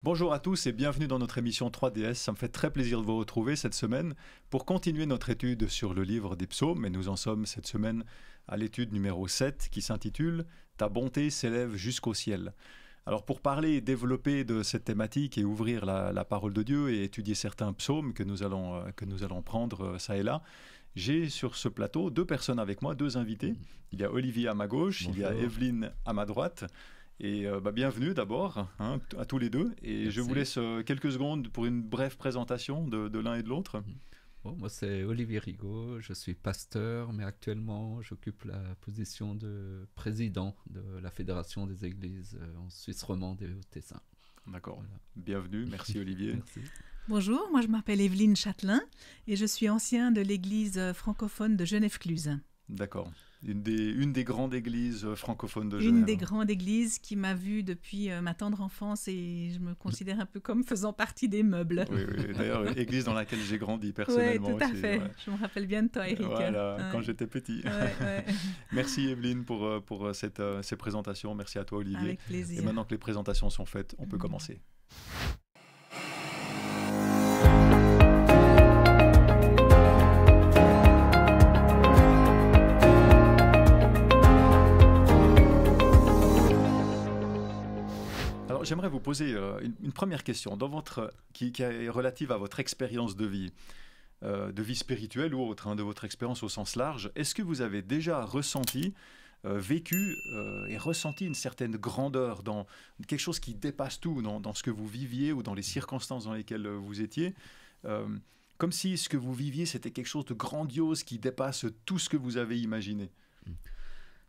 Bonjour à tous et bienvenue dans notre émission 3DS. Ça me fait très plaisir de vous retrouver cette semaine pour continuer notre étude sur le livre des psaumes. Et nous en sommes cette semaine à l'étude numéro 7 qui s'intitule « Ta bonté s'élève jusqu'au ciel ». Alors pour parler et développer de cette thématique et ouvrir la parole de Dieu et étudier certains psaumes que nous allons prendre ça et là, j'ai sur ce plateau deux personnes avec moi, deux invités. Il y a Olivier à ma gauche, Bonjour. il y a Evelyne à ma droite. Et bienvenue d'abord à tous les deux. Et Merci. je vous laisse quelques secondes pour une brève présentation de l'un et de l'autre. Bon, moi, c'est Olivier Rigaud, je suis pasteur, mais actuellement, j'occupe la position de président de la Fédération des Églises en Suisse romande et au Tessin. D'accord. Voilà. Bienvenue. Merci Olivier. Merci. Bonjour, moi je m'appelle Evelyne Châtelain et je suis ancienne de l'église francophone de Genève-Cluse. D'accord. Une des grandes églises francophones de Genève. Une des grandes églises qui m'a vue depuis ma tendre enfance et je me considère un peu comme faisant partie des meubles. Oui. D'ailleurs, église dans laquelle j'ai grandi personnellement. Oui, tout à aussi, fait. ouais. Je me rappelle bien de toi, Eric. Voilà, quand j'étais petit. Ouais. Merci Evelyne pour ces présentations. Merci à toi Olivier. Avec plaisir. Et maintenant que les présentations sont faites, on peut commencer. Alors, j'aimerais vous poser une première question qui est relative à votre expérience de vie spirituelle ou autre, de votre expérience au sens large. Est-ce que vous avez déjà ressenti, vécu et ressenti une certaine grandeur dans quelque chose qui dépasse tout, dans ce que vous viviez ou dans les circonstances dans lesquelles vous étiez, comme si ce que vous viviez, c'était quelque chose de grandiose qui dépasse tout ce que vous avez imaginé?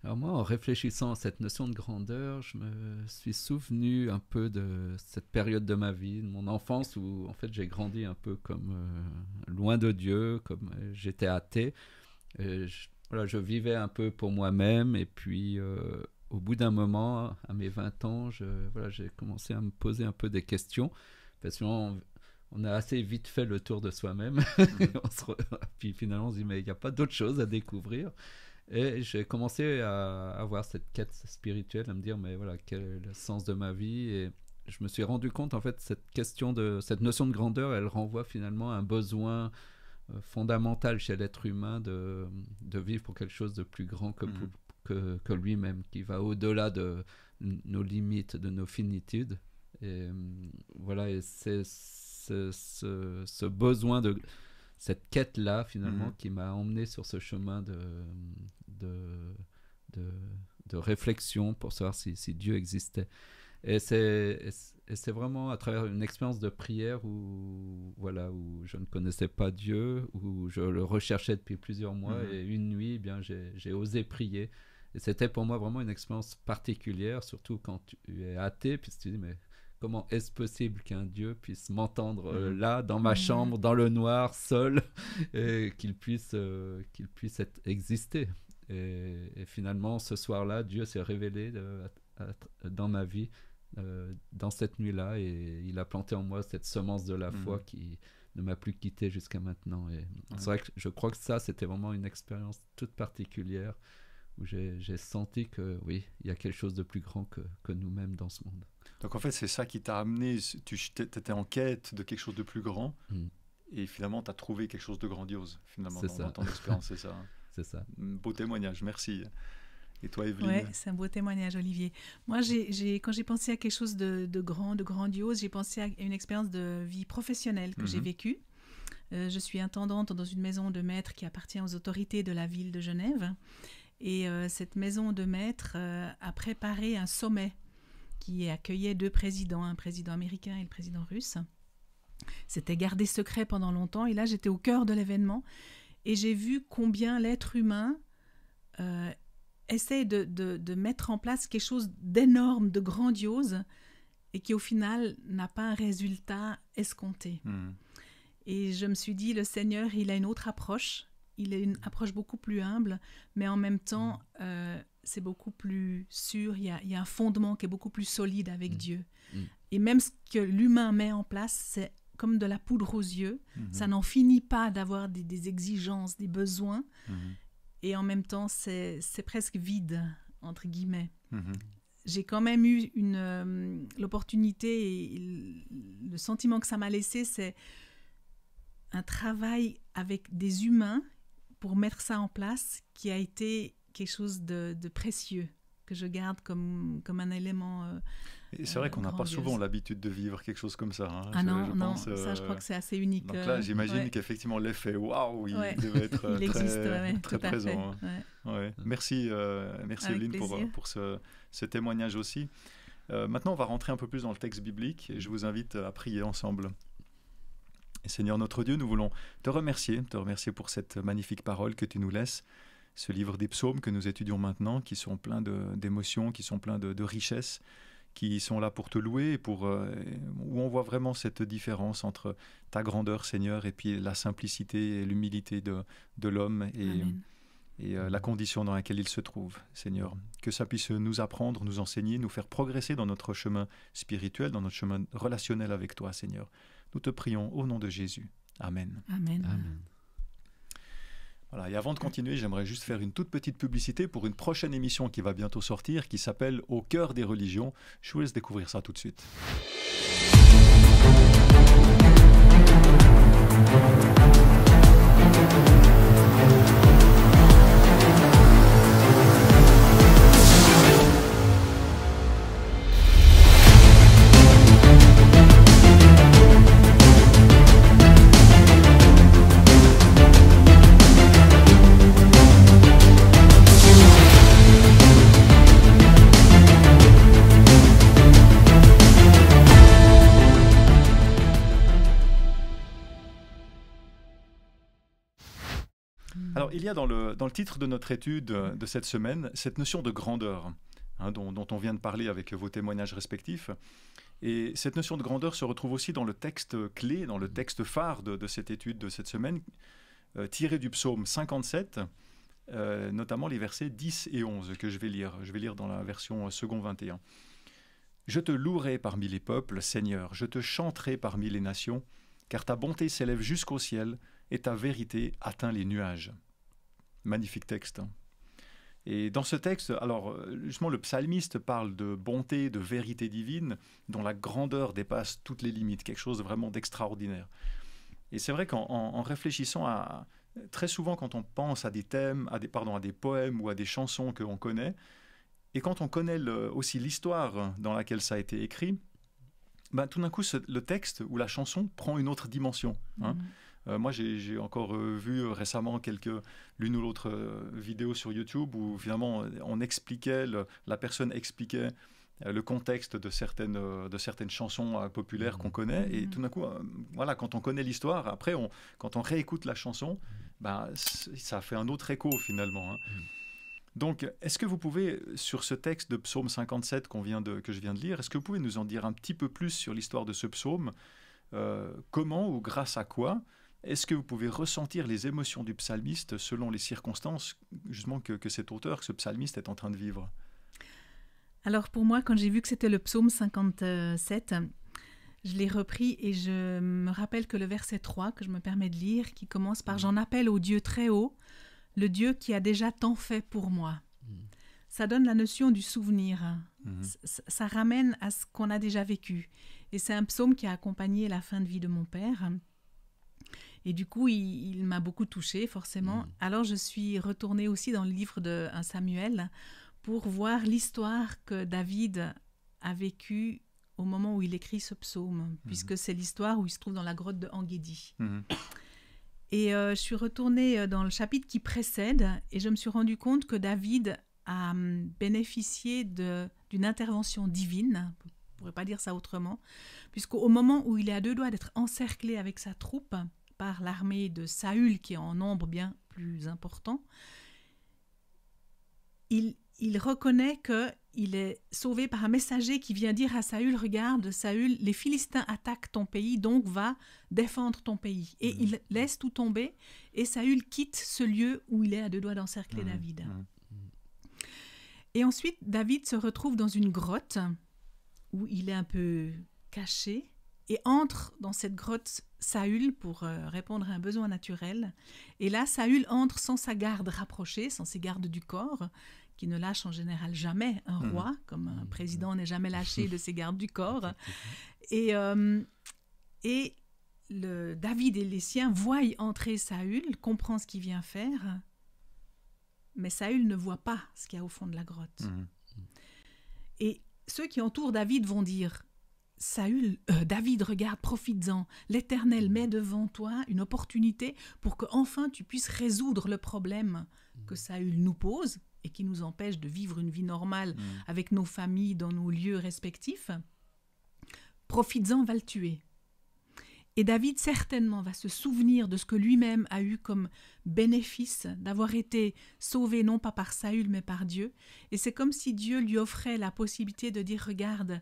Alors moi, en réfléchissant à cette notion de grandeur, je me suis souvenu un peu de cette période de ma vie, de mon enfance, où en fait j'ai grandi un peu comme loin de Dieu, comme j'étais athée. Je vivais un peu pour moi-même, et puis au bout d'un moment, à mes 20 ans, j'ai commencé à me poser un peu des questions, parce qu'on a assez vite fait le tour de soi-même, puis finalement on se dit mais il n'y a pas d'autre chose à découvrir. Et j'ai commencé à avoir cette quête spirituelle, à me dire, mais voilà, quel est le sens de ma vie? Et je me suis rendu compte, en fait, cette notion de grandeur, elle renvoie finalement à un besoin fondamental chez l'être humain de vivre pour quelque chose de plus grand que lui-même, qui va au-delà de nos limites, de nos finitudes. Et voilà, et c'est ce besoin de... cette quête-là, finalement, qui m'a emmené sur ce chemin de réflexion pour savoir si Dieu existait. Et c'est vraiment à travers une expérience de prière où je ne connaissais pas Dieu, où je le recherchais depuis plusieurs mois, et une nuit, j'ai osé prier. Et c'était pour moi vraiment une expérience particulière, surtout quand tu es athée, puis tu te dis, mais comment est-ce possible qu'un Dieu puisse m'entendre là, dans ma chambre, dans le noir, seul, et qu'il puisse exister. Et finalement, ce soir-là, Dieu s'est révélé dans ma vie, dans cette nuit-là, et il a planté en moi cette semence de la foi qui ne m'a plus quitté jusqu'à maintenant. Et c'est vrai que je crois que ça, c'était vraiment une expérience toute particulière, où j'ai senti que oui, il y a quelque chose de plus grand que nous-mêmes dans ce monde. Donc en fait, c'est ça qui t'a amené, tu étais en quête de quelque chose de plus grand, et finalement, tu as trouvé quelque chose de grandiose, finalement, dans ton expérience, c'est ça. C'est ça. Beau témoignage, merci. Et toi, Evelyne? Oui, c'est un beau témoignage, Olivier. Moi, quand j'ai pensé à quelque chose de grand, de grandiose, j'ai pensé à une expérience de vie professionnelle que j'ai vécue. Je suis intendante dans une maison de maître qui appartient aux autorités de la ville de Genève. Et cette maison de maître a préparé un sommet qui accueillait deux présidents, un président américain et le président russe. C'était gardé secret pendant longtemps, et là j'étais au cœur de l'événement, et j'ai vu combien l'être humain essaie de mettre en place quelque chose d'énorme, de grandiose, et qui au final n'a pas un résultat escompté. Et je me suis dit, le Seigneur, il a une autre approche, il a une approche beaucoup plus humble, mais en même temps, c'est beaucoup plus sûr, il y a un fondement qui est beaucoup plus solide avec Dieu. Et même ce que l'humain met en place, c'est comme de la poudre aux yeux, ça n'en finit pas d'avoir des exigences, des besoins, et en même temps, c'est presque vide, entre guillemets. j'ai quand même eu l'opportunité, et le sentiment que ça m'a laissé, c'est un travail avec des humains pour mettre ça en place, qui a été quelque chose de précieux, que je garde comme un élément Et c'est vrai qu'on n'a pas souvent l'habitude de vivre quelque chose comme ça. Hein. Ah non, ça je crois que c'est assez unique. Donc là, j'imagine qu'effectivement l'effet waouh, il devait être très présent. Hein. Merci Evelyne pour ce témoignage aussi. Maintenant, on va rentrer un peu plus dans le texte biblique et je vous invite à prier ensemble. Et Seigneur notre Dieu, nous voulons te remercier pour cette magnifique parole que tu nous laisses, ce livre des psaumes que nous étudions maintenant, qui sont pleins d'émotions, qui sont pleins de richesses, qui sont là pour te louer, où on voit vraiment cette différence entre ta grandeur, Seigneur, et puis la simplicité et l'humilité de l'homme et la condition dans laquelle il se trouve, Seigneur. Que ça puisse nous apprendre, nous enseigner, nous faire progresser dans notre chemin spirituel, dans notre chemin relationnel avec toi, Seigneur. Nous te prions au nom de Jésus. Amen. Amen. Amen. Voilà, et avant de continuer, j'aimerais juste faire une toute petite publicité pour une prochaine émission qui va bientôt sortir, qui s'appelle « Au cœur des religions ». Je vous laisse découvrir ça tout de suite. Alors, il y a dans le titre de notre étude de cette semaine, cette notion de grandeur, hein, dont on vient de parler avec vos témoignages respectifs. Et cette notion de grandeur se retrouve aussi dans le texte clé, dans le texte phare de cette étude de cette semaine, tiré du psaume 57, notamment les versets 10 et 11 que je vais lire. Je vais lire dans la version second 21. « Je te louerai parmi les peuples, Seigneur, je te chanterai parmi les nations, car ta bonté s'élève jusqu'au ciel, et ta vérité atteint les nuages. » Magnifique texte. Et dans ce texte, alors justement le psalmiste parle de bonté, de vérité divine, dont la grandeur dépasse toutes les limites, quelque chose vraiment d'extraordinaire. Et c'est vrai qu'en réfléchissant très souvent quand on pense à des thèmes, à des poèmes ou à des chansons que l'on connaît, et quand on connaît aussi l'histoire dans laquelle ça a été écrit, tout d'un coup le texte ou la chanson prend une autre dimension. Hein. Moi, j'ai encore vu récemment l'une ou l'autre vidéo sur YouTube où finalement la personne expliquait le contexte de certaines chansons populaires qu'on connaît. Et tout d'un coup, voilà, quand on connaît l'histoire, après, quand on réécoute la chanson, ça fait un autre écho finalement. Hein. Donc, est-ce que vous pouvez, sur ce texte de psaume 57 que je viens de lire, est-ce que vous pouvez nous en dire un petit peu plus sur l'histoire de ce psaume? Comment ou grâce à quoi est-ce que vous pouvez ressentir les émotions du psalmiste selon les circonstances justement que cet auteur, que ce psalmiste est en train de vivre? Alors pour moi, quand j'ai vu que c'était le psaume 57, je l'ai repris et je me rappelle que le verset 3 que je me permets de lire, qui commence par « J'en appelle au Dieu très haut, le Dieu qui a déjà tant fait pour moi ». Ça donne la notion du souvenir. Ça ramène à ce qu'on a déjà vécu. Et c'est un psaume qui a accompagné la fin de vie de mon père. Et du coup, il m'a beaucoup touchée, forcément. Alors, je suis retournée aussi dans le livre de 1 Samuel pour voir l'histoire que David a vécue au moment où il écrit ce psaume, puisque c'est l'histoire où il se trouve dans la grotte de En-Gedi. Et je suis retournée dans le chapitre qui précède et je me suis rendu compte que David a bénéficié d'une intervention divine, on ne pourrait pas dire ça autrement, puisqu'au moment où il est à deux doigts d'être encerclé avec sa troupe par l'armée de Saül, qui est en nombre bien plus important, il reconnaît qu'il est sauvé par un messager qui vient dire à Saül, regarde Saül, les Philistins attaquent ton pays, donc va défendre ton pays. Et il laisse tout tomber et Saül quitte ce lieu où il est à deux doigts d'encercler David. Et ensuite, David se retrouve dans une grotte où il est un peu caché et entre dans cette grotte Saül pour répondre à un besoin naturel. Et là, Saül entre sans sa garde rapprochée, sans ses gardes du corps, qui ne lâche en général jamais un roi, comme un président n'est jamais lâché de ses gardes du corps. Et David et les siens voient entrer Saül, comprend ce qu'il vient faire, mais Saül ne voit pas ce qu'il y a au fond de la grotte. Et ceux qui entourent David vont dire, David, regarde, profites-en, l'Éternel met devant toi une opportunité pour que enfin tu puisses résoudre le problème que Saül nous pose et qui nous empêche de vivre une vie normale avec nos familles dans nos lieux respectifs. Profites-en, va le tuer. Et David certainement va se souvenir de ce que lui-même a eu comme bénéfice d'avoir été sauvé non pas par Saül mais par Dieu. Et c'est comme si Dieu lui offrait la possibilité de dire, regarde,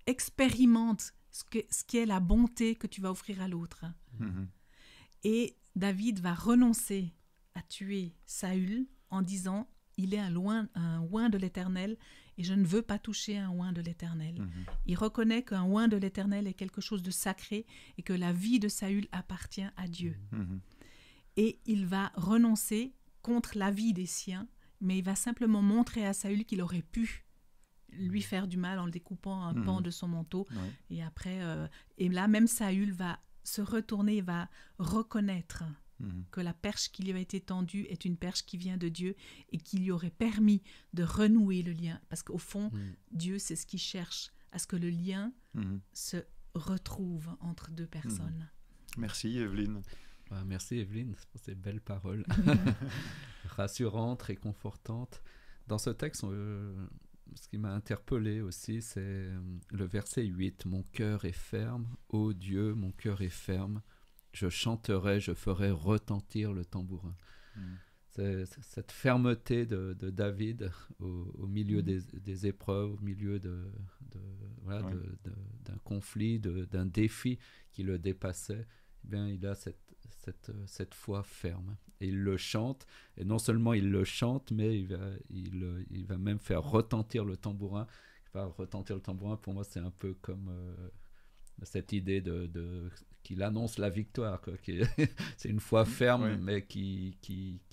expérimente ce qu'est la bonté que tu vas offrir à l'autre. Et David va renoncer à tuer Saül en disant, il est un oint de l'Éternel et je ne veux pas toucher un oint de l'Éternel. Il reconnaît qu'un oint de l'Éternel est quelque chose de sacré et que la vie de Saül appartient à Dieu. Et il va renoncer contre l'avis des siens, mais il va simplement montrer à Saül qu'il aurait pu lui faire du mal en le découpant un pan de son manteau. Et après, et là même Saül va se retourner, va reconnaître que la perche qui lui a été tendue est une perche qui vient de Dieu et qui lui aurait permis de renouer le lien. Parce qu'au fond, Dieu, c'est ce qu'il cherche, à ce que le lien se retrouve entre deux personnes. Merci Evelyne. Merci Evelyne pour ces belles paroles rassurantes, réconfortantes. Dans ce texte, ce qui m'a interpellé aussi, c'est le verset 8. « Mon cœur est ferme, ô Dieu, mon cœur est ferme. Je chanterai, je ferai retentir le tambourin. » C'est cette fermeté de David au milieu des épreuves, au milieu d'un conflit, d'un défi qui le dépassait. Eh bien, il a cette foi ferme. Et il le chante, et non seulement il le chante, mais il va même faire retentir le tambourin. Faire retentir le tambourin, pour moi, c'est un peu comme cette idée qu'il annonce la victoire, quoi. C'est une foi ferme, mais qui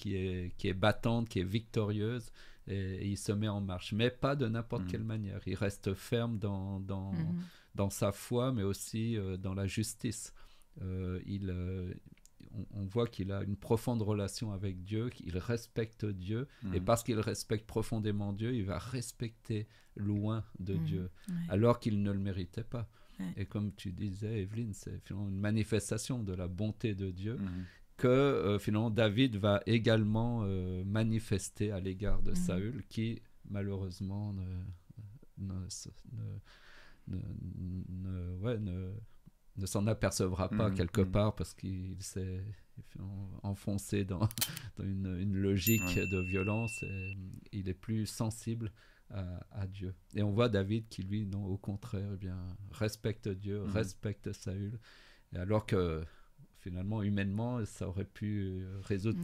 est battante, qui est victorieuse, et il se met en marche. Mais pas de n'importe quelle manière. Il reste ferme dans sa foi, mais aussi dans la justice. On voit qu'il a une profonde relation avec Dieu, qu'il respecte Dieu, et parce qu'il respecte profondément Dieu, il va respecter loin de Dieu, alors qu'il ne le méritait pas. Et comme tu disais, Evelyne, c'est finalement une manifestation de la bonté de Dieu que finalement David va également manifester à l'égard de Saül, qui malheureusement ne s'en apercevra pas quelque part, parce qu'il s'est enfoncé dans une logique de violence, et il est plus sensible à Dieu. Et on voit David qui, lui, non, au contraire, eh bien, respecte Dieu, respecte Saül, et alors que finalement, humainement, ça aurait pu résoudre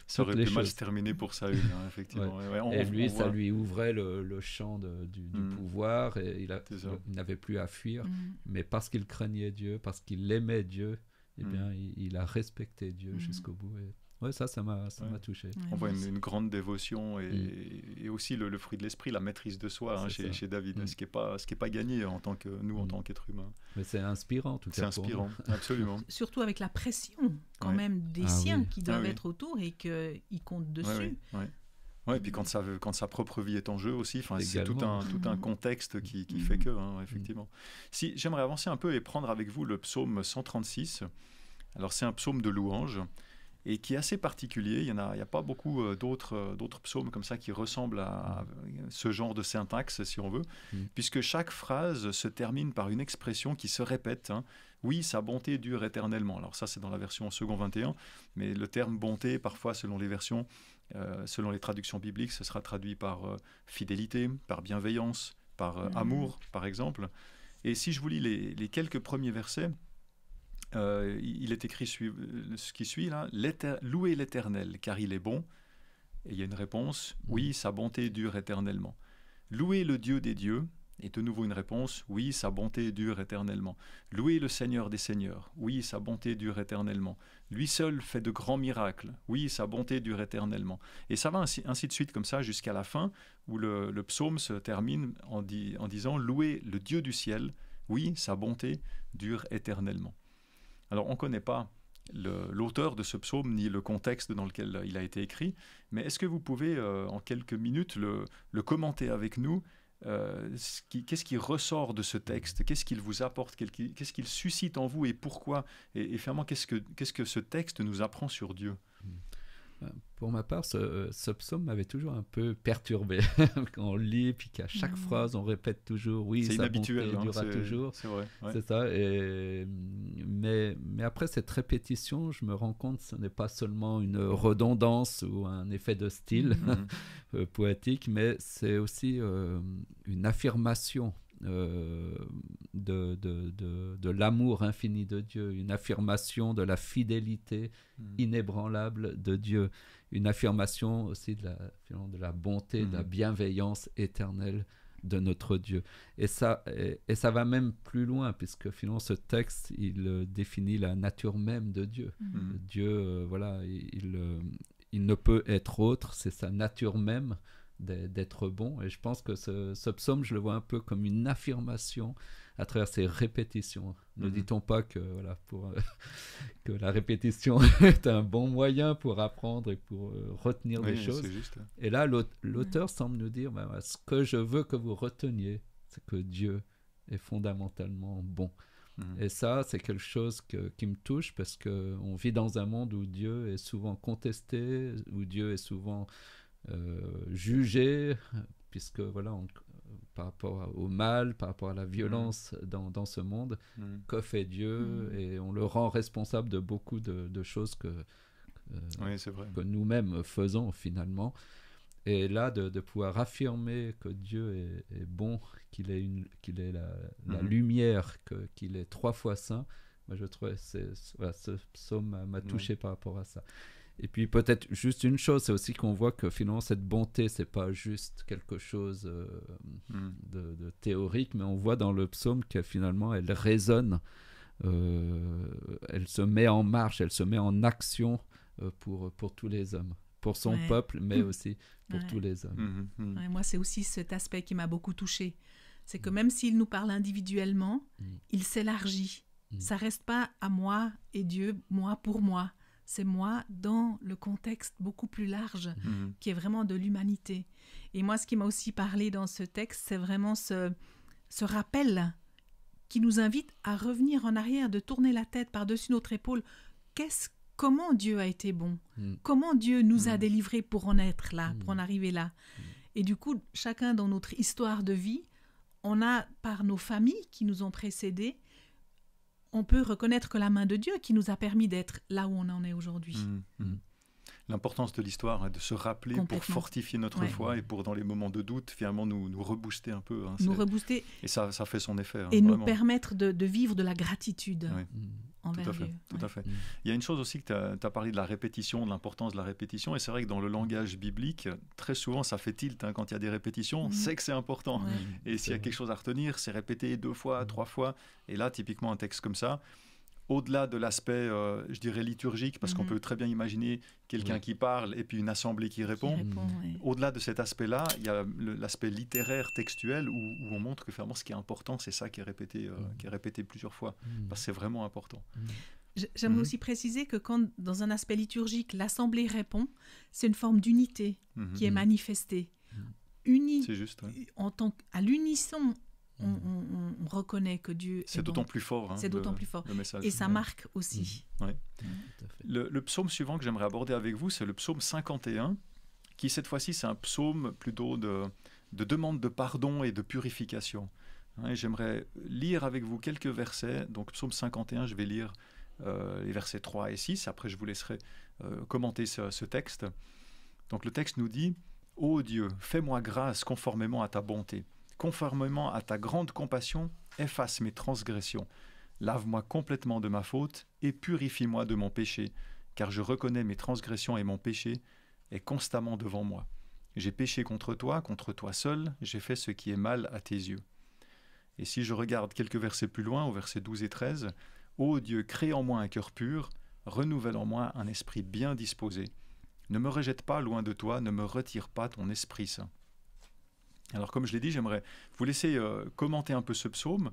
ça aurait pu mal se terminer pour Saül, effectivement. Et lui, ça lui ouvrait le champ du pouvoir, et il n'avait plus à fuir, mais parce qu'il craignait Dieu, parce qu'il aimait Dieu, eh bien, il a respecté Dieu jusqu'au bout. Et ça m'a touché. On voit une grande dévotion et aussi le fruit de l'esprit, la maîtrise de soi chez David, ce qui est pas gagné en tant que nous, en tant qu'être humain. Mais c'est inspirant, en tout cas. C'est inspirant, absolument. Surtout avec la pression quand même des siens qui doivent être autour et qu'ils comptent dessus. Et puis quand sa propre vie est en jeu aussi, c'est tout un contexte qui fait que, effectivement. Si j'aimerais avancer un peu et prendre avec vous le psaume 136. Alors c'est un psaume de louange, et qui est assez particulier. Il n'y a pas beaucoup d'autres psaumes comme ça qui ressemblent à ce genre de syntaxe, si on veut, puisque chaque phrase se termine par une expression qui se répète. Oui, sa bonté dure éternellement. Alors ça, c'est dans la version second 21, mais le terme bonté, parfois, selon les versions, selon les traductions bibliques, ce sera traduit par fidélité, par bienveillance, par amour, par exemple. Et si je vous lis les quelques premiers versets, il est écrit ce qui suit là: louez l'Éternel car il est bon. Et il y a une réponse: oui, sa bonté dure éternellement. Louez le Dieu des dieux, Et de nouveau une réponse, oui, sa bonté dure éternellement. Louez le Seigneur des Seigneurs, oui, sa bonté dure éternellement. Lui seul fait de grands miracles, oui, sa bonté dure éternellement. Et ça va ainsi de suite comme ça jusqu'à la fin, où le psaume se termine en disant, louez le Dieu du ciel, oui, sa bonté dure éternellement. Alors on ne connaît pas l'auteur de ce psaume ni le contexte dans lequel il a été écrit, mais est-ce que vous pouvez en quelques minutes le commenter avec nous? Qu'est-ce qui ressort de ce texte? Qu'est-ce qu'il vous apporte? Qu'est-ce qu'il suscite en vous et pourquoi? Et finalement, qu'est-ce que ce texte nous apprend sur Dieu? Pour ma part, ce psaume m'avait toujours un peu perturbé quand on lit, puis qu'à chaque phrase, on répète toujours « oui, sa bonté durera toujours ». C'est vrai. Ouais. C'est ça. Mais après cette répétition, je me rends compte que ce n'est pas seulement une redondance ou un effet de style poétique, mais c'est aussi une affirmation de l'amour infini de Dieu, une affirmation de la fidélité inébranlable de Dieu, une affirmation aussi de la bonté, de la bienveillance éternelle de notre Dieu. Et ça va même plus loin, puisque finalement ce texte, il définit la nature même de Dieu. Dieu, voilà, il ne peut être autre, c'est sa nature même d'être bon. Et je pense que ce psaume, je le vois un peu comme une affirmation à travers ces répétitions. Ne dit-on pas que, voilà, que la répétition est un bon moyen pour apprendre et pour retenir des choses. C'est juste. Et là, l'auteur semble nous dire, ce que je veux que vous reteniez, c'est que Dieu est fondamentalement bon. Et ça, c'est quelque chose qui me touche, parce qu'on vit dans un monde où Dieu est souvent contesté, où Dieu est souvent jugé, puisque voilà, par rapport au mal, par rapport à la violence dans ce monde, que fait Dieu, et on le rend responsable de beaucoup de choses que nous-mêmes faisons finalement. Et là, de pouvoir affirmer que Dieu est bon, qu'il est la lumière, qu'il est 3 fois saint, moi je trouve ce psaume m'a touché par rapport à ça. Et puis peut-être juste une chose, c'est aussi qu'on voit que finalement cette bonté, c'est pas juste quelque chose de théorique, mais on voit dans le psaume que finalement elle résonne, elle se met en marche, elle se met en action pour tous les hommes, pour son peuple, mais aussi pour tous les hommes. Moi, c'est aussi cet aspect qui m'a beaucoup touchée. C'est que même s'il nous parle individuellement, il s'élargit. Ça reste pas à moi et Dieu, moi pour moi. C'est moi dans le contexte beaucoup plus large, qui est vraiment de l'humanité. Et moi, ce qui m'a aussi parlé dans ce texte, c'est vraiment ce rappel qui nous invite à revenir en arrière, de tourner la tête par-dessus notre épaule. Comment Dieu a été bon? Comment Dieu nous a délivrés pour en être là, pour en arriver là? Et du coup, chacun dans notre histoire de vie, on a, par nos familles qui nous ont précédés, on peut reconnaître que la main de Dieu qui nous a permis d'être là où on en est aujourd'hui. L'importance de l'histoire, de se rappeler pour fortifier notre foi et pour, dans les moments de doute, finalement nous rebooster un peu. Nous rebooster. Et ça fait son effet. Et nous permettre de vivre de la gratitude envers Dieu. Tout à fait. Il y a une chose aussi que tu as parlé de la répétition, de l'importance de la répétition. Et c'est vrai que dans le langage biblique, très souvent, ça fait tilt. Quand il y a des répétitions, c'est que c'est important. Et s'il y a quelque chose à retenir, c'est répéter 2 fois, 3 fois. Et là, typiquement, un texte comme ça, au-delà de l'aspect, je dirais, liturgique, parce qu'on peut très bien imaginer quelqu'un qui parle et puis une assemblée qui répond. Au-delà de cet aspect-là, il y a l'aspect littéraire, textuel, où on montre que finalement, ce qui est important, c'est ça qui est répété plusieurs fois, parce que c'est vraiment important. J'aimerais aussi préciser que quand, dans un aspect liturgique, l'assemblée répond, c'est une forme d'unité qui est manifestée. C'est juste, à l'unisson, on reconnaît que Dieu est d'autant plus fort. C'est d'autant plus fort. Le message. Et ça marque aussi. Le psaume suivant que j'aimerais aborder avec vous, c'est le psaume 51, qui cette fois-ci, c'est un psaume plutôt de demande de pardon et de purification. Et j'aimerais lire avec vous quelques versets. Donc psaume 51, je vais lire les versets 3 et 6. Après, je vous laisserai commenter ce texte. Donc le texte nous dit « Ô Dieu, fais-moi grâce conformément à ta bonté. Conformément à ta grande compassion, efface mes transgressions. Lave-moi complètement de ma faute et purifie-moi de mon péché, car je reconnais mes transgressions et mon péché est constamment devant moi. J'ai péché contre toi seul, j'ai fait ce qui est mal à tes yeux. » Et si je regarde quelques versets plus loin, au verset 12 et 13, « Ô Dieu, crée en moi un cœur pur, renouvelle en moi un esprit bien disposé. Ne me rejette pas loin de toi, ne me retire pas ton Esprit Saint. » Alors comme je l'ai dit, j'aimerais vous laisser commenter un peu ce psaume.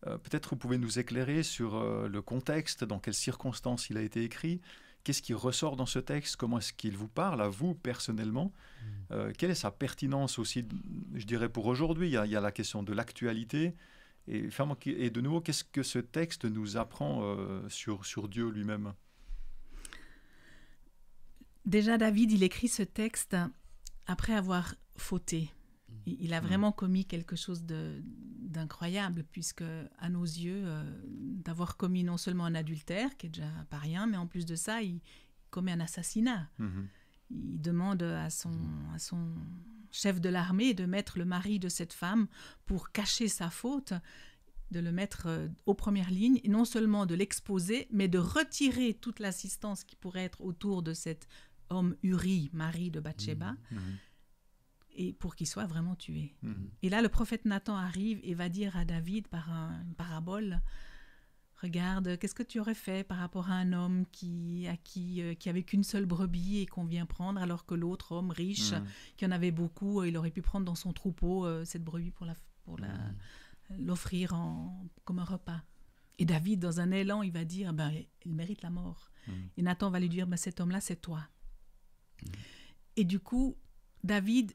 Peut-être vous pouvez nous éclairer sur le contexte, dans quelles circonstances il a été écrit, qu'est-ce qui ressort dans ce texte, comment est-ce qu'il vous parle à vous personnellement, quelle est sa pertinence aussi, je dirais pour aujourd'hui, il y a la question de l'actualité, et de nouveau, qu'est-ce que ce texte nous apprend sur Dieu lui-même? Déjà, David, il écrit ce texte après avoir fauté. Il a vraiment commis quelque chose d'incroyable, puisque à nos yeux, d'avoir commis non seulement un adultère, qui est déjà pas rien, mais en plus de ça, il commet un assassinat. Il demande à son chef de l'armée de mettre le mari de cette femme pour cacher sa faute, de le mettre aux premières lignes, et non seulement de l'exposer, mais de retirer toute l'assistance qui pourrait être autour de cet homme Uri, mari de Bathsheba, et pour qu'il soit vraiment tué. Et là, le prophète Nathan arrive et va dire à David par une parabole, regarde, qu'est-ce que tu aurais fait par rapport à un homme qui avait qu'une seule brebis et qu'on vient prendre, alors que l'autre homme riche, qui en avait beaucoup, il aurait pu prendre dans son troupeau cette brebis pour l'offrir comme un repas. Et David, dans un élan, il va dire, il mérite la mort. Et Nathan va lui dire, cet homme-là, c'est toi. Et du coup, David,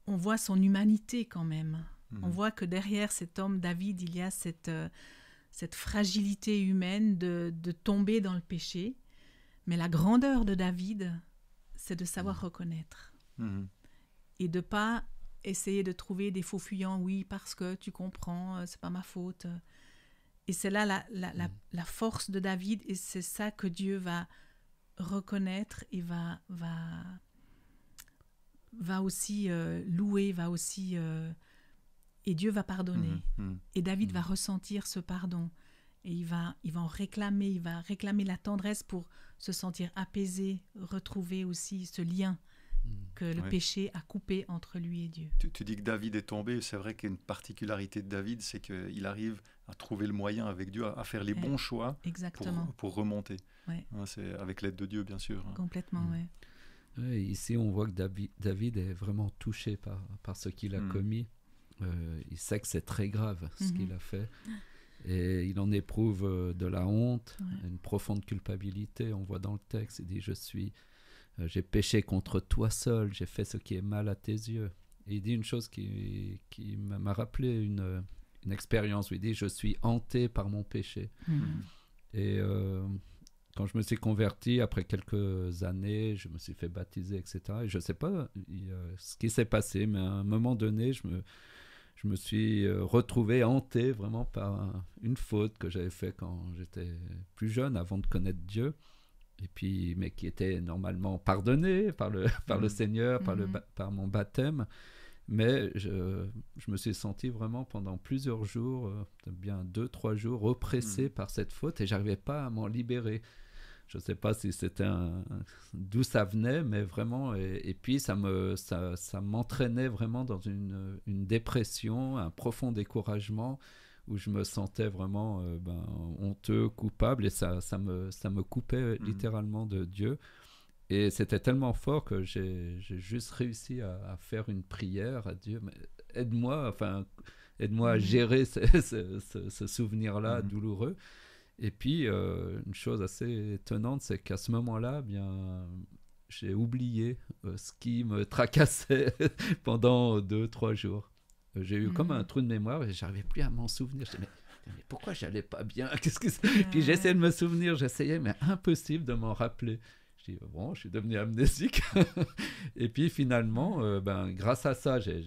on voit son humanité quand même. On voit que derrière cet homme, David, il y a cette fragilité humaine de tomber dans le péché. Mais la grandeur de David, c'est de savoir reconnaître. Et de ne pas essayer de trouver des faux fuyants. Oui, parce que tu comprends, c'est pas ma faute. Et c'est là la force de David, et c'est ça que Dieu va reconnaître et va aussi louer, va aussi... et Dieu va pardonner. Et David va ressentir ce pardon. Et il va en réclamer, il va réclamer la tendresse pour se sentir apaisé, retrouver aussi ce lien que le péché a coupé entre lui et Dieu. Tu dis que David est tombé, c'est vrai qu'il y a une particularité de David, c'est qu'il arrive à trouver le moyen avec Dieu, à faire les bons choix pour remonter. C'est avec l'aide de Dieu, bien sûr. Complètement, oui. Ouais, ici, on voit que David est vraiment touché par ce qu'il a commis. Il sait que c'est très grave ce qu'il a fait. Et il en éprouve de la honte, une profonde culpabilité. On voit dans le texte, il dit « j'ai péché contre toi seul, j'ai fait ce qui est mal à tes yeux ». Et il dit une chose qui m'a rappelé une expérience où il dit « je suis hanté par mon péché ». Et quand je me suis converti, après quelques années, je me suis fait baptiser, etc. Et je ne sais pas ce qui s'est passé, mais à un moment donné, je me suis retrouvé hanté vraiment par une faute que j'avais faite quand j'étais plus jeune, avant de connaître Dieu, et puis, mais qui était normalement pardonnée par le Seigneur, par mon baptême. Mais je me suis senti vraiment pendant plusieurs jours, bien 2-3 jours, oppressé par cette faute, et je n'arrivais pas à m'en libérer. Je ne sais pas si c'était d'où ça venait, mais vraiment, et puis ça m'entraînait vraiment dans une dépression, un profond découragement, où je me sentais vraiment honteux, coupable, et ça me coupait littéralement de Dieu. Et c'était tellement fort que j'ai juste réussi à faire une prière à Dieu. Mais aide-moi à gérer ce souvenir-là douloureux. Et puis, une chose assez étonnante, c'est qu'à ce moment-là, j'ai oublié ce qui me tracassait pendant 2-3 jours. J'ai eu comme un trou de mémoire et je n'arrivais plus à m'en souvenir. Je me disais, mais pourquoi je n'allais pas bien? Puis j'essayais de me souvenir, mais impossible de m'en rappeler. Je dis, bon, je suis devenu amnésique. Et puis finalement, grâce à ça, j'ai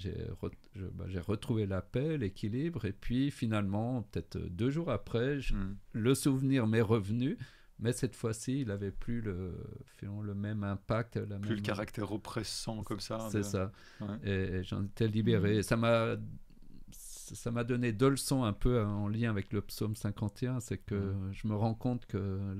retrouvé la paix, l'équilibre. Et puis finalement, peut-être 2 jours après, le souvenir m'est revenu. Mais cette fois-ci, il n'avait plus le même impact. Le caractère oppressant comme ça. C'est ça. Ouais. Et j'en étais libéré. Et ça m'a donné 2 leçons un peu en lien avec le psaume 51. C'est que je me rends compte que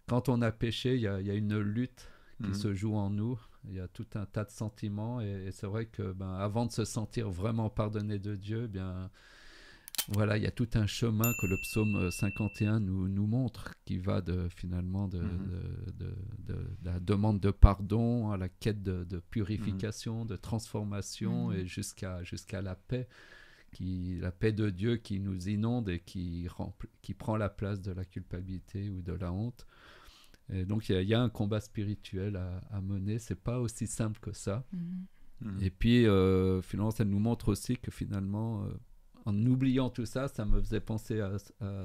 quand on a péché, il y a une lutte qui se joue en nous. Il y a tout un tas de sentiments et c'est vrai que avant de se sentir vraiment pardonné de Dieu, voilà, il y a tout un chemin que le psaume 51 nous montre, qui va finalement de la demande de pardon à la quête de purification, de transformation et jusqu'à la paix, la paix de Dieu qui nous inonde et qui prend la place de la culpabilité ou de la honte. Et donc il y a un combat spirituel à mener, c'est pas aussi simple que ça. Et puis finalement ça nous montre aussi que finalement en oubliant tout ça, ça me faisait penser à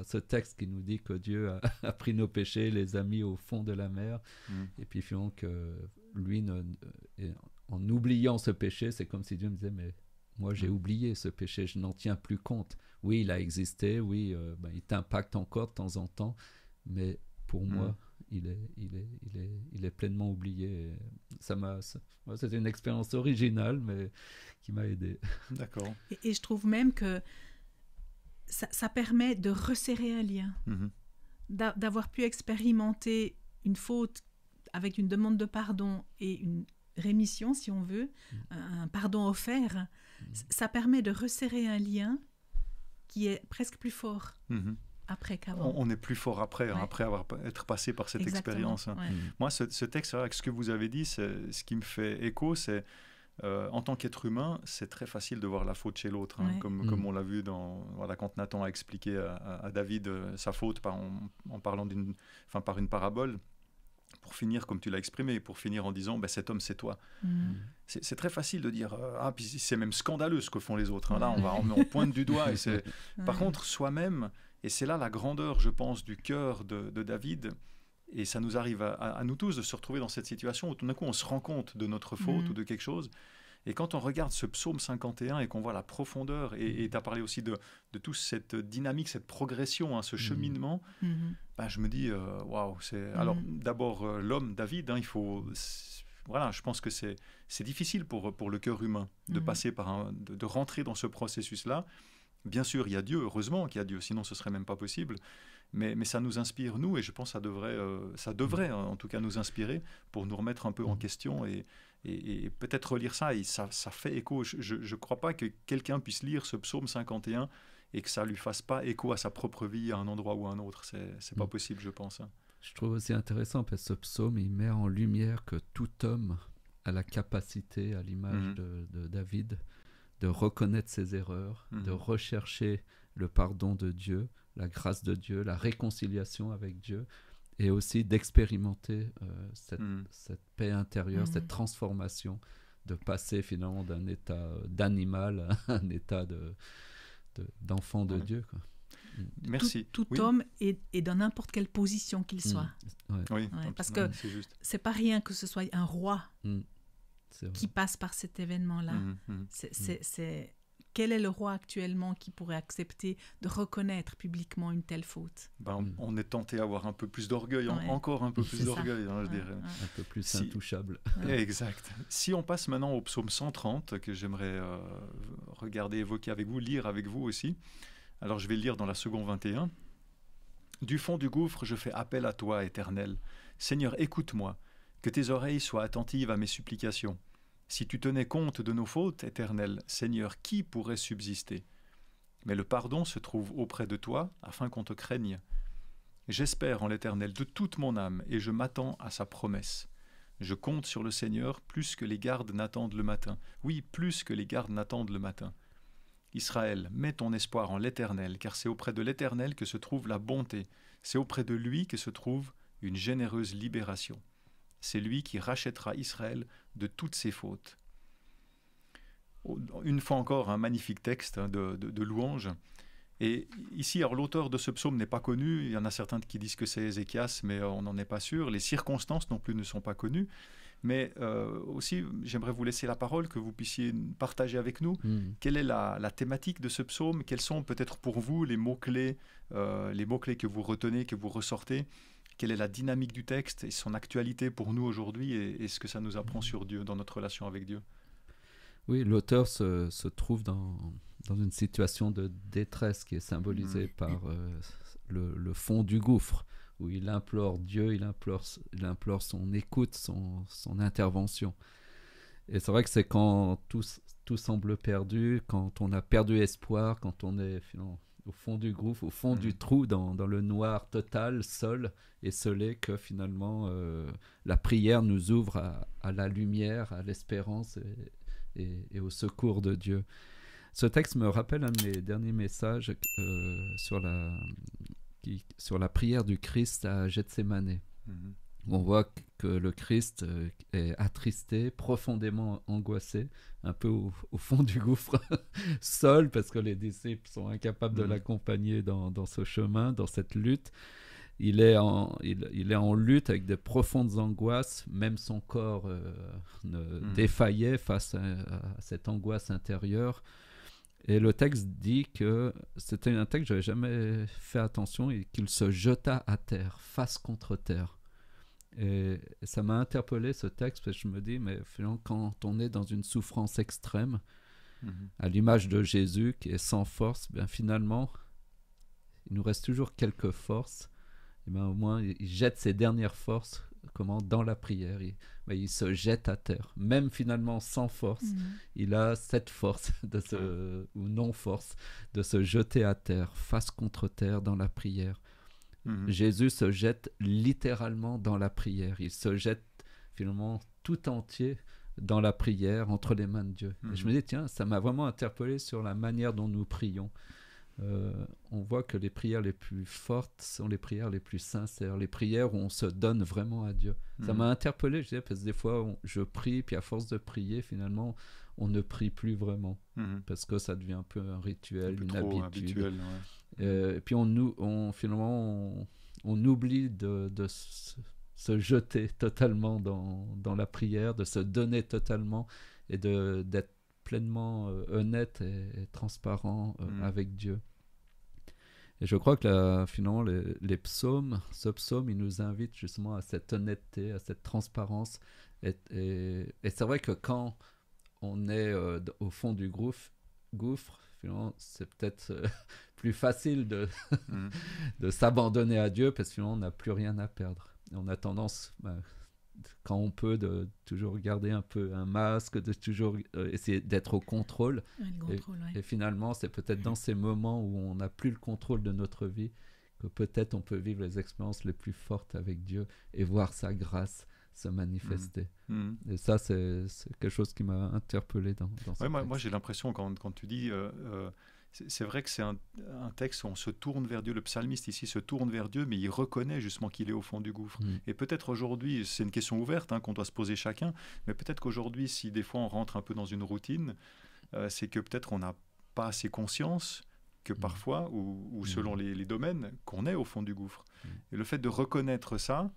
ce texte qui nous dit que Dieu a pris nos péchés, les a mis au fond de la mer. Et puis finalement que lui, en oubliant ce péché, c'est comme si Dieu me disait, mais moi j'ai oublié ce péché, je n'en tiens plus compte. Oui, il a existé, oui, il t'impacte encore de temps en temps, mais pour moi, il est pleinement oublié. C'était une expérience originale, mais qui m'a aidé. D'accord. Et je trouve même que ça permet de resserrer un lien, d'avoir pu expérimenter une faute avec une demande de pardon et une rémission, si on veut, un pardon offert. Ça permet de resserrer un lien qui est presque plus fort. Après qu'avant. On est plus fort après, après être passé par cette expérience. Ouais. Moi, ce texte, avec ce que vous avez dit, ce qui me fait écho, c'est en tant qu'être humain, c'est très facile de voir la faute chez l'autre, comme on l'a vu quand Nathan a expliqué à David sa faute en parlant par une parabole, pour finir, comme tu l'as exprimé, pour finir en disant cet homme, c'est toi. C'est très facile de dire puis c'est même scandaleux ce que font les autres. Là, on pointe du doigt. Par contre, soi-même. Et c'est là la grandeur, je pense, du cœur de David. Et ça nous arrive à nous tous de se retrouver dans cette situation où tout d'un coup, on se rend compte de notre faute ou de quelque chose. Et quand on regarde ce psaume 51 et qu'on voit la profondeur, et tu as parlé aussi de toute cette dynamique, cette progression, ce cheminement, je me dis, waouh. Alors, d'abord, l'homme, David, il faut... Voilà, je pense que c'est difficile pour le cœur humain de passer de rentrer dans ce processus-là. Bien sûr, il y a Dieu, heureusement qu'il y a Dieu, sinon ce serait même pas possible. Mais ça nous inspire, nous, et je pense que ça devrait en tout cas nous inspirer pour nous remettre un peu en question et peut-être relire ça. Et ça fait écho. Je ne crois pas que quelqu'un puisse lire ce psaume 51 et que ça ne lui fasse pas écho à sa propre vie, à un endroit ou à un autre. C'est pas possible, je pense. Je trouve aussi intéressant parce que ce psaume, il met en lumière que tout homme a la capacité, à l'image de David, de reconnaître ses erreurs, de rechercher le pardon de Dieu, la grâce de Dieu, la réconciliation avec Dieu, et aussi d'expérimenter cette paix intérieure, cette transformation, de passer finalement d'un état d'animal à un état d'enfant de Dieu, quoi. Merci. Tout homme est dans n'importe quelle position qu'il soit. Parce que c'est pas rien que ce soit un roi qui passe par cet événement-là. Quel est le roi actuellement qui pourrait accepter de reconnaître publiquement une telle faute? On est tenté à avoir un peu plus d'orgueil, encore un peu plus d'orgueil, je dirais. Un peu plus intouchable. Exact. Si on passe maintenant au psaume 130, que j'aimerais regarder, évoquer avec vous, lire avec vous aussi. Alors je vais le lire dans la seconde 21. « Du fond du gouffre, je fais appel à toi, Éternel. Seigneur, écoute-moi, que tes oreilles soient attentives à mes supplications. Si tu tenais compte de nos fautes, Éternel, Seigneur, qui pourrait subsister? Mais le pardon se trouve auprès de toi, afin qu'on te craigne. J'espère en l'Éternel de toute mon âme, et je m'attends à sa promesse. Je compte sur le Seigneur plus que les gardes n'attendent le matin. Oui, plus que les gardes n'attendent le matin. Israël, mets ton espoir en l'Éternel, car c'est auprès de l'Éternel que se trouve la bonté. C'est auprès de lui que se trouve une généreuse libération. C'est lui qui rachètera Israël de toutes ses fautes. » Une fois encore, un magnifique texte de louange. Et ici, alors, l'auteur de ce psaume n'est pas connu. Il y en a certains qui disent que c'est Ézéchias, mais on n'en est pas sûr. Les circonstances non plus ne sont pas connues. Mais aussi, j'aimerais vous laisser la parole, que vous puissiez partager avec nous. Quelle est la thématique de ce psaume? Quels sont peut-être pour vous les mots-clés que vous retenez, que vous ressortez? Quelle est la dynamique du texte et son actualité pour nous aujourd'hui et ce que ça nous apprend sur Dieu, dans notre relation avec Dieu? Oui, l'auteur se trouve dans une situation de détresse qui est symbolisée par le fond du gouffre. où il implore Dieu, il implore son écoute, son intervention. Et c'est vrai que c'est quand tout semble perdu, quand on a perdu espoir, quand on est finalement au fond du gouffre, au fond du trou, dans le noir total, seul et scellé, que finalement la prière nous ouvre à la lumière, à l'espérance et au secours de Dieu. Ce texte me rappelle un de mes derniers messages sur la prière du Christ à Gethsémane. On voit que le Christ est attristé, profondément angoissé, un peu au fond du gouffre, seul, parce que les disciples sont incapables de l'accompagner dans ce chemin, dans cette lutte. Il est en lutte avec de profondes angoisses, même son corps défaillait face à cette angoisse intérieure. Et le texte dit que c'était un texte que je n'avais jamais fait attention, et qu'il se jeta à terre, face contre terre. Et ça m'a interpellé, ce texte, parce que je me dis, mais finalement, quand on est dans une souffrance extrême, à l'image de Jésus qui est sans force, bien finalement, il nous reste toujours quelques forces. Et bien au moins, il jette ses dernières forces dans la prière. Il se jette à terre. Même finalement sans force, il a cette force, ou non-force, de se jeter à terre, face contre terre dans la prière. Jésus se jette littéralement dans la prière. Il se jette finalement tout entier dans la prière, entre les mains de Dieu. Et je me dis, tiens, ça m'a vraiment interpellé sur la manière dont nous prions. On voit que les prières les plus fortes sont les prières les plus sincères, les prières où on se donne vraiment à Dieu. Ça m'a interpellé, je disais, parce que des fois, je prie, puis à force de prier, finalement, on ne prie plus vraiment, parce que ça devient un peu un rituel, une habitude. Habituel, ouais. Et puis finalement, on oublie de se jeter totalement dans la prière, de se donner totalement, et d'être pleinement honnête et transparent avec Dieu. Et je crois que finalement, les psaumes, ce psaume, il nous invite justement à cette honnêteté, à cette transparence. Et c'est vrai que quand on est au fond du gouffre, finalement, c'est peut-être plus facile de s'abandonner à Dieu, parce que finalement, on n'a plus rien à perdre. Et on a tendance, quand on peut, de toujours garder un peu un masque, de toujours essayer d'être au contrôle. Et finalement, c'est peut-être dans ces moments où on n'a plus le contrôle de notre vie que peut-être on peut vivre les expériences les plus fortes avec Dieu et voir sa grâce se manifester. Et ça, c'est quelque chose qui m'a interpellé dans ce texte. Moi, j'ai l'impression, quand tu dis... c'est vrai que c'est un texte où on se tourne vers Dieu. Le psalmiste ici se tourne vers Dieu, mais il reconnaît justement qu'il est au fond du gouffre. Et peut-être aujourd'hui, c'est une question ouverte qu'on doit se poser chacun, mais peut-être qu'aujourd'hui, si des fois on rentre un peu dans une routine, c'est que peut-être on n'a pas assez conscience que parfois, ou selon les domaines, qu'on est au fond du gouffre. Et le fait de reconnaître ça,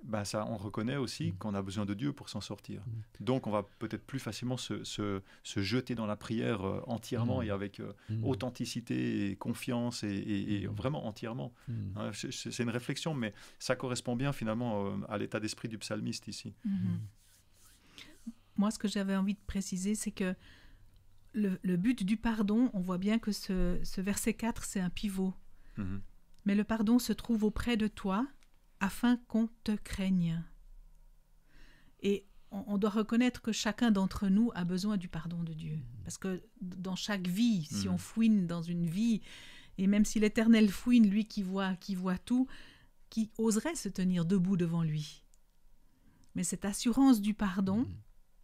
on reconnaît aussi qu'on a besoin de Dieu pour s'en sortir. Donc on va peut-être plus facilement se jeter dans la prière entièrement et avec authenticité et confiance et vraiment entièrement. C'est une réflexion, mais ça correspond bien finalement à l'état d'esprit du psalmiste ici. Moi, ce que j'avais envie de préciser, c'est que le but du pardon, on voit bien que ce verset 4, c'est un pivot. Mais le pardon se trouve auprès de toi, afin qu'on te craigne. Et on doit reconnaître que chacun d'entre nous a besoin du pardon de Dieu. Parce que dans chaque vie, si on fouine dans une vie, et même si l'Éternel fouine, lui qui voit tout, qui oserait se tenir debout devant lui? Mais cette assurance du pardon,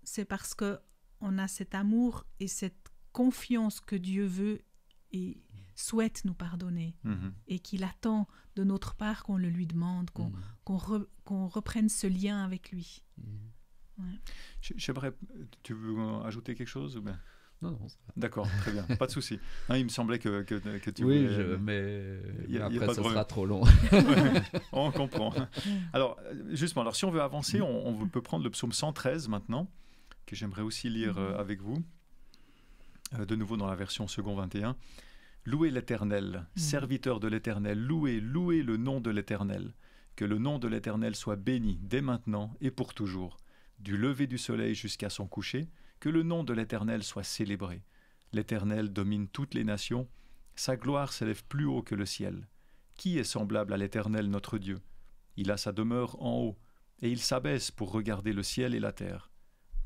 c'est parce qu'on a cet amour et cette confiance que Dieu veut et souhaite nous pardonner, et qu'il attend de notre part qu'on le lui demande, qu'on reprenne ce lien avec lui. J'aimerais... Tu veux ajouter quelque chose ou bien... Non. D'accord, très bien, pas de souci. Il me semblait que tu oui, voulais... mais après, ce sera trop long. On comprend. Alors, justement, si on veut avancer, on peut prendre le psaume 113 maintenant, que j'aimerais aussi lire avec vous, de nouveau dans la version second 21. Louez l'Éternel, serviteur de l'Éternel, louez le nom de l'Éternel. Que le nom de l'Éternel soit béni dès maintenant et pour toujours, du lever du soleil jusqu'à son coucher, que le nom de l'Éternel soit célébré. L'Éternel domine toutes les nations, sa gloire s'élève plus haut que le ciel. Qui est semblable à l'Éternel notre Dieu? Il a sa demeure en haut, et il s'abaisse pour regarder le ciel et la terre.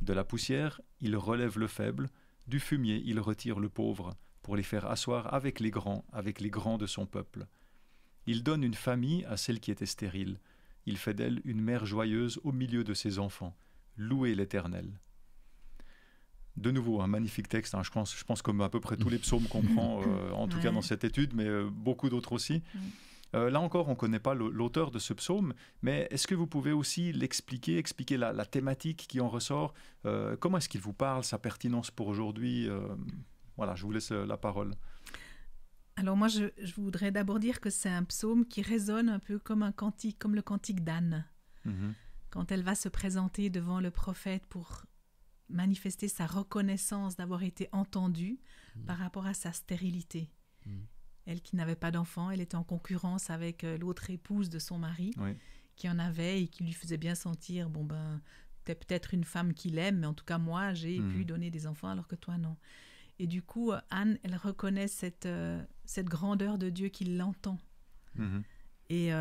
De la poussière, il relève le faible, du fumier, il retire le pauvre, pour les faire asseoir avec les grands de son peuple. Il donne une famille à celle qui était stérile. Il fait d'elle une mère joyeuse au milieu de ses enfants. Louez l'Éternel. De nouveau, un magnifique texte, hein, je pense comme à peu près tous les psaumes qu'on prend, en tout cas dans cette étude, mais beaucoup d'autres aussi. Là encore, on ne connaît pas l'auteur de ce psaume, mais est-ce que vous pouvez aussi expliquer la thématique qui en ressort? Comment est-ce qu'il vous parle, sa pertinence pour aujourd'hui? Voilà, je vous laisse la parole. Alors moi, je voudrais d'abord dire que c'est un psaume qui résonne un peu comme un cantique, comme le cantique d'Anne. Quand elle va se présenter devant le prophète pour manifester sa reconnaissance d'avoir été entendue par rapport à sa stérilité. Elle qui n'avait pas d'enfant, elle était en concurrence avec l'autre épouse de son mari, qui en avait et qui lui faisait bien sentir, t'es peut-être une femme qu'il aime, mais en tout cas moi, j'ai pu donner des enfants alors que toi non. Et du coup, Anne, elle reconnaît cette grandeur de Dieu qui l'entend. Et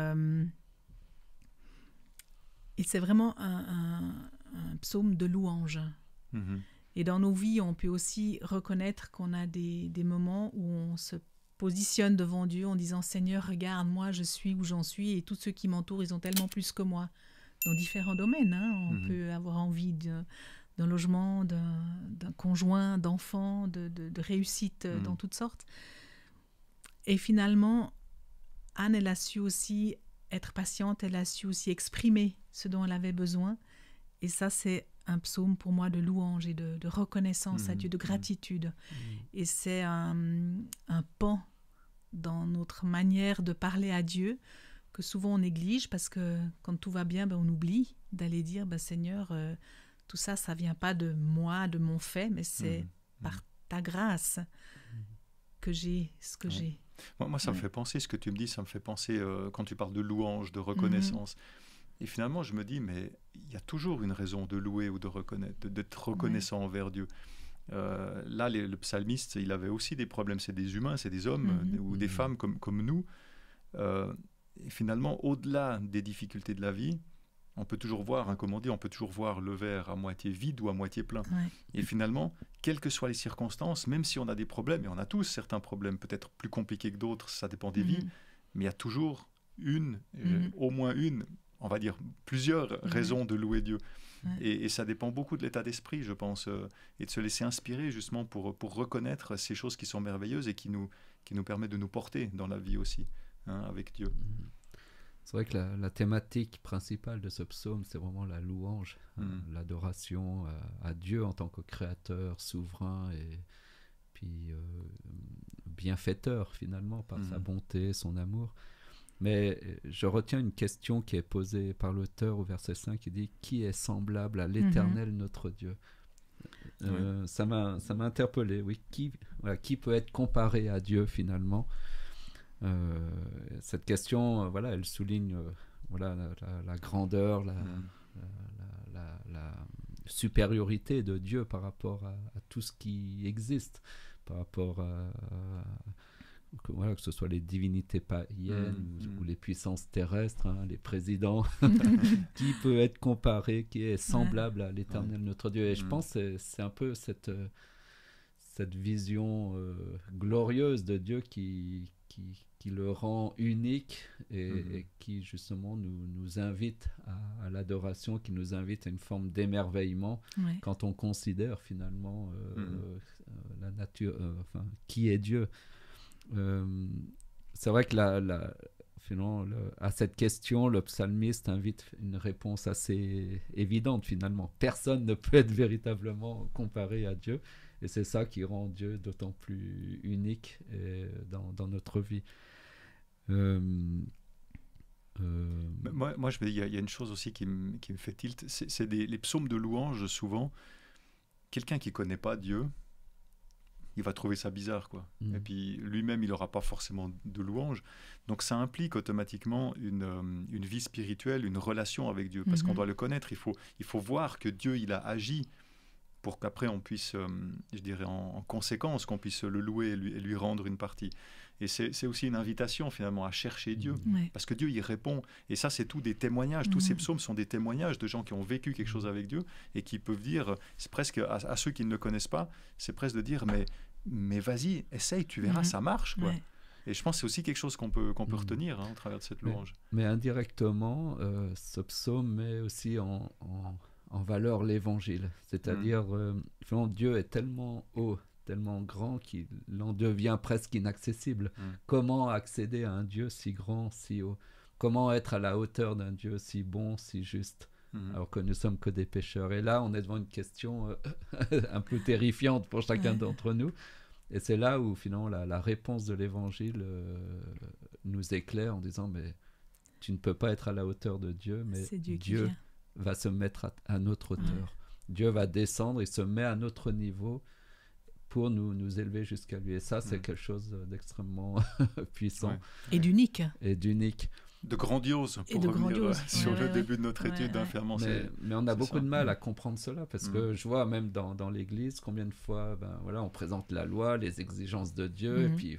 c'est vraiment un psaume de louange. Et dans nos vies, on peut aussi reconnaître qu'on a des moments où on se positionne devant Dieu en disant « Seigneur, regarde, moi, je suis où j'en suis et tous ceux qui m'entourent, ils ont tellement plus que moi. » Dans différents domaines, hein. On peut avoir envie d'un logement, d'un conjoint, d'enfants, de réussite dans toutes sortes. Et finalement, Anne, elle a su aussi être patiente, elle a su aussi exprimer ce dont elle avait besoin. Et ça, c'est un psaume pour moi de louange et de reconnaissance à Dieu, de gratitude. Et c'est un pan dans notre manière de parler à Dieu que souvent on néglige parce que quand tout va bien, on oublie d'aller dire Seigneur, tout ça, ça vient pas de moi, de mon fait, mais c'est par ta grâce que j'ai ce que j'ai. Moi, ça me fait penser, ce que tu me dis, ça me fait penser quand tu parles de louange, de reconnaissance. Et finalement, je me dis, mais il y a toujours une raison de louer ou de reconnaître, d'être reconnaissant envers Dieu. Là, le psalmiste, il avait aussi des problèmes. C'est des humains, c'est des hommes ou des femmes comme nous. Et finalement, au-delà des difficultés de la vie, on peut toujours voir, comme on dit, on peut toujours voir le verre à moitié vide ou à moitié plein. Et finalement, quelles que soient les circonstances, même si on a des problèmes, et on a tous certains problèmes, peut-être plus compliqués que d'autres, ça dépend des vies, mais il y a toujours au moins une, on va dire plusieurs raisons de louer Dieu. Et ça dépend beaucoup de l'état d'esprit, je pense, et de se laisser inspirer justement pour reconnaître ces choses qui sont merveilleuses et qui nous permettent de nous porter dans la vie aussi, avec Dieu. C'est vrai que la thématique principale de ce psaume, c'est vraiment la louange, l'adoration à Dieu en tant que créateur, souverain et puis bienfaiteur finalement par sa bonté, son amour. Mais je retiens une question qui est posée par l'auteur au verset 5 qui dit « Qui est semblable à l'Éternel notre Dieu ?» Ça m'a interpellé, oui. Qui peut être comparé à Dieu finalement? Cette question, elle souligne la grandeur, la supériorité de Dieu par rapport à tout ce qui existe, par rapport à que ce soit les divinités païennes ou les puissances terrestres, les présidents, qui peut être comparé, qui est semblable à l'Éternel notre Dieu. Et je pense que c'est un peu cette vision glorieuse de Dieu qui le rend unique et qui justement nous invite à l'adoration, qui nous invite à une forme d'émerveillement quand on considère finalement la nature, qui est Dieu. C'est vrai que à cette question, le psalmiste invite une réponse assez évidente finalement. Personne ne peut être véritablement comparé à Dieu et c'est ça qui rend Dieu d'autant plus unique dans notre vie. Moi, il y a une chose aussi qui me fait tilt, c'est les psaumes de louange souvent. Quelqu'un qui ne connaît pas Dieu, il va trouver ça bizarre, quoi. Et puis lui-même, il n'aura pas forcément de louange. Donc ça implique automatiquement une vie spirituelle, une relation avec Dieu, parce qu'on doit le connaître. Il faut voir que Dieu, il a agi pour qu'après on puisse, je dirais en conséquence, qu'on puisse le louer et lui rendre une partie. Et c'est aussi une invitation finalement à chercher Dieu, parce que Dieu y répond. Et ça, c'est tout des témoignages. Tous ces psaumes sont des témoignages de gens qui ont vécu quelque chose avec Dieu et qui peuvent dire, c'est presque à ceux qui ne le connaissent pas, c'est presque de dire, mais vas-y, essaye, tu verras, ça marche, quoi. Et je pense que c'est aussi quelque chose qu'on peut retenir au travers de cette louange. Mais indirectement, ce psaume met aussi en valeur l'évangile. C'est-à-dire, finalement, Dieu est tellement haut, tellement grand qu'il en devient presque inaccessible. Comment accéder à un Dieu si grand, si haut? Comment être à la hauteur d'un Dieu si bon, si juste, alors que nous sommes que des pécheurs? Et là, on est devant une question un peu terrifiante pour chacun d'entre nous. Et c'est là où finalement la réponse de l'évangile nous éclaire en disant, mais tu ne peux pas être à la hauteur de Dieu, mais Dieu va se mettre à notre hauteur. Dieu va descendre, il se met à notre niveau pour nous élever jusqu'à lui. Et ça, c'est quelque chose d'extrêmement puissant. Et d'unique. De grandiose, pour revenir sur le début de notre étude d'infirmement. Mais on a beaucoup de mal à comprendre cela, parce que je vois même dans l'Église, combien de fois on présente la loi, les exigences de Dieu, et puis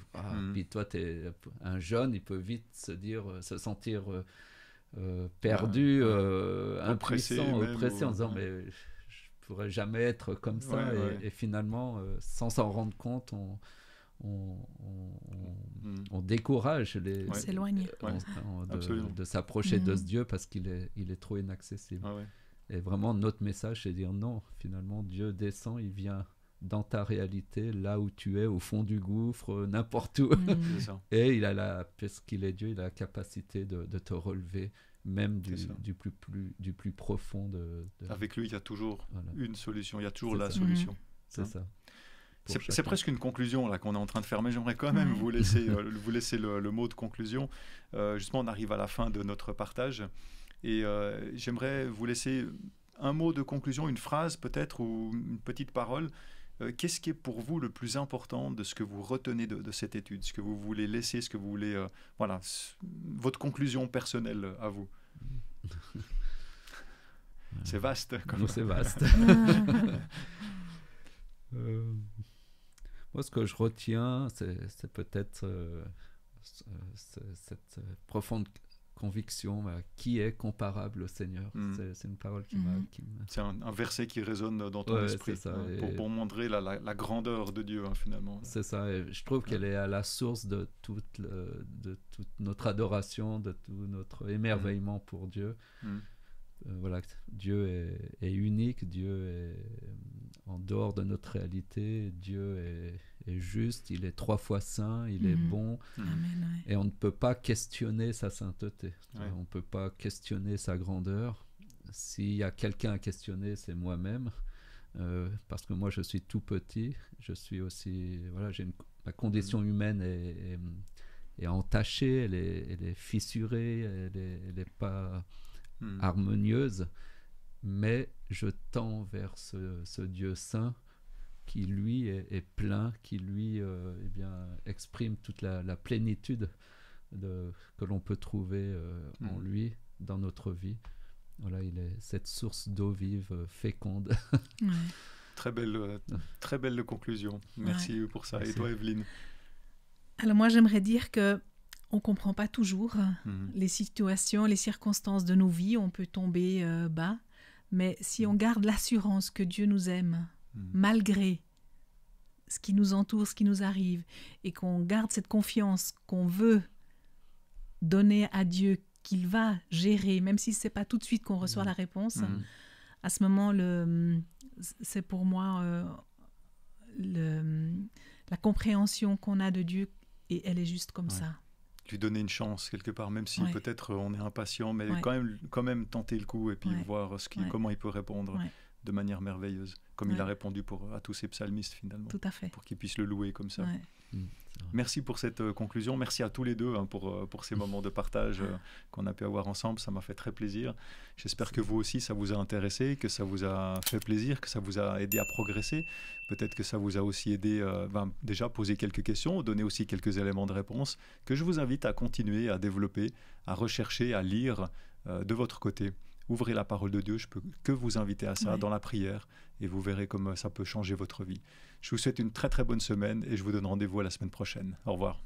toi, tu es un jeune, il peut vite se sentir perdu, impuissant, oppressé, en disant mais je pourrais jamais être comme ça, et finalement, sans s'en rendre compte, on décourage de s'approcher de ce Dieu parce qu'il est trop inaccessible. Et vraiment, notre message, c'est de dire non, finalement, Dieu descend, il vient dans ta réalité, là où tu es, au fond du gouffre, n'importe où. Et parce qu'il est Dieu, il a la capacité de te relever, même du plus profond. Avec lui, il y a toujours une solution, il y a toujours la solution. C'est ça. C'est presque une conclusion là qu'on est en train de faire, mais j'aimerais quand même vous laisser le mot de conclusion. Justement, on arrive à la fin de notre partage, et j'aimerais vous laisser un mot de conclusion, une phrase peut-être, ou une petite parole. Qu'est-ce qui est pour vous le plus important de ce que vous retenez de cette étude, ce que vous voulez laisser, ce que vous voulez, votre conclusion personnelle à vous? C'est vaste. C'est vaste. Moi, ce que je retiens, c'est peut-être cette profonde conviction, qui est comparable au Seigneur. C'est une parole qui m'a... C'est un verset qui résonne dans ton esprit, pour montrer la grandeur de Dieu, finalement. C'est ça, et je trouve qu'elle est à la source de toute notre adoration, de tout notre émerveillement pour Dieu. Dieu est unique, Dieu est en dehors de notre réalité, Dieu est juste, il est 3 fois saint, il est bon. Et on ne peut pas questionner sa sainteté, on ne peut pas questionner sa grandeur. S'il y a quelqu'un à questionner, c'est moi-même, parce que moi je suis tout petit, je suis aussi, ma condition humaine est entachée, elle est fissurée, elle n'est pas harmonieuse, mais je tends vers ce Dieu saint qui lui est plein, qui lui exprime toute la plénitude que l'on peut trouver en lui dans notre vie. Il est cette source d'eau vive, féconde. Très belle conclusion. Merci pour ça. Merci. Et toi, Evelyne? Alors moi, j'aimerais dire que on ne comprend pas toujours les situations, les circonstances de nos vies. On peut tomber bas. Mais si on garde l'assurance que Dieu nous aime, malgré ce qui nous entoure, ce qui nous arrive, et qu'on garde cette confiance qu'on veut donner à Dieu, qu'il va gérer, même si ce n'est pas tout de suite qu'on reçoit la réponse, à ce moment, c'est pour moi la compréhension qu'on a de Dieu, et elle est juste comme ça. Lui donner une chance quelque part, même si peut-être on est impatient, mais quand même tenter le coup et puis voir comment il peut répondre de manière merveilleuse, comme il a répondu à tous ces psalmistes finalement. Tout à fait. Pour qu'ils puissent le louer comme ça. Merci pour cette conclusion. Merci à tous les deux pour ces moments de partage qu'on a pu avoir ensemble. Ça m'a fait très plaisir. J'espère que vous aussi, ça vous a intéressé, que ça vous a fait plaisir, que ça vous a aidé à progresser. Peut-être que ça vous a aussi aidé déjà à poser quelques questions, donner aussi quelques éléments de réponse que je vous invite à continuer à développer, à rechercher, à lire de votre côté. Ouvrez la parole de Dieu, je peux que vous inviter à ça dans la prière, et vous verrez comme ça peut changer votre vie. Je vous souhaite une très très bonne semaine et je vous donne rendez-vous à la semaine prochaine. Au revoir.